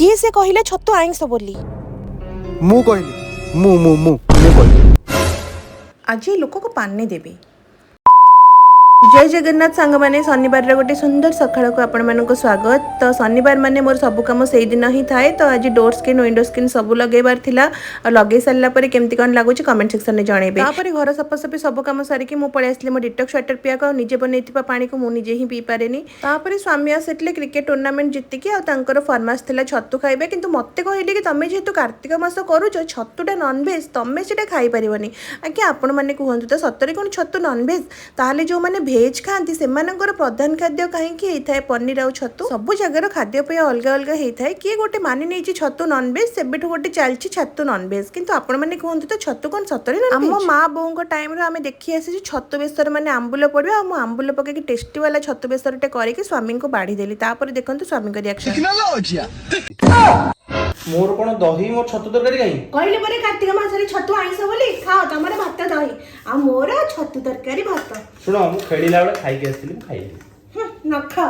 किए से कहले छतु आइंस बोली मु कहली मु कहली आज ये लोक को पानी देवी। जय जगन्नाथ सांग मैंने शनिवार गोटे सुंदर सकाळ को आपण मानक स्वागत। तो शनिवार माने मोर सब कम से दिन ही थाए। तो आज डोर स्क्रीन विंडो स्क्रीन सब लगेबार थिला और लगे सारा पर केमती कौन लगुच कमेंट सेक्शन में जनइबे। तापर घर सफासफी सब कम सारिकी मु पळै आसली मो डिटॉक्स वाटर पियाक और निजे बनैथिबा पानी को मु निजे ही पी पारेनी। तापर स्वामी आसितले क्रिकेट टूर्नामेंट जितिकी और तांकर फरमास थिला छतु खाइबे किंतु मते कहले कि तमे जेतु कार्तिक मास करूछ छतुटा नॉन वेज तमे सेटा खाइ परिबनी। आज्ञा आपण माने कहंतु तो सतरे कोन छतु नॉन वेज ताहाले जो माने भेज खाती से प्रधान खाद्य कहीं होता है पनीर आउ छतु सब जगार खाद्यपेय अलग अलग होता है। किए गोटे मानि नहीं छतु नॉनवेज से गोटे चलती छतु नॉनवेज किंतु आपण मैंने कहते तो छतु कौन सतरे आम माँ बों टाइम आम देखी आसी छतु बेसर मैंने आंबुल पड़ा और आंबुल पकई टेस्टी वाला छतु बेसर करके स्वामी को बाढ़ी देली। देखो स्वामी का रिएक्शन मोर कोन दही मोर छतु तरकारी काई कहले परे कार्तिक मासरे छतु आइंस बोली खाओ तमरे भात दही आ मोर छतु तरकारी भात सुनो मु खेलीला बेले खाई के आस्थिली खाइली न खा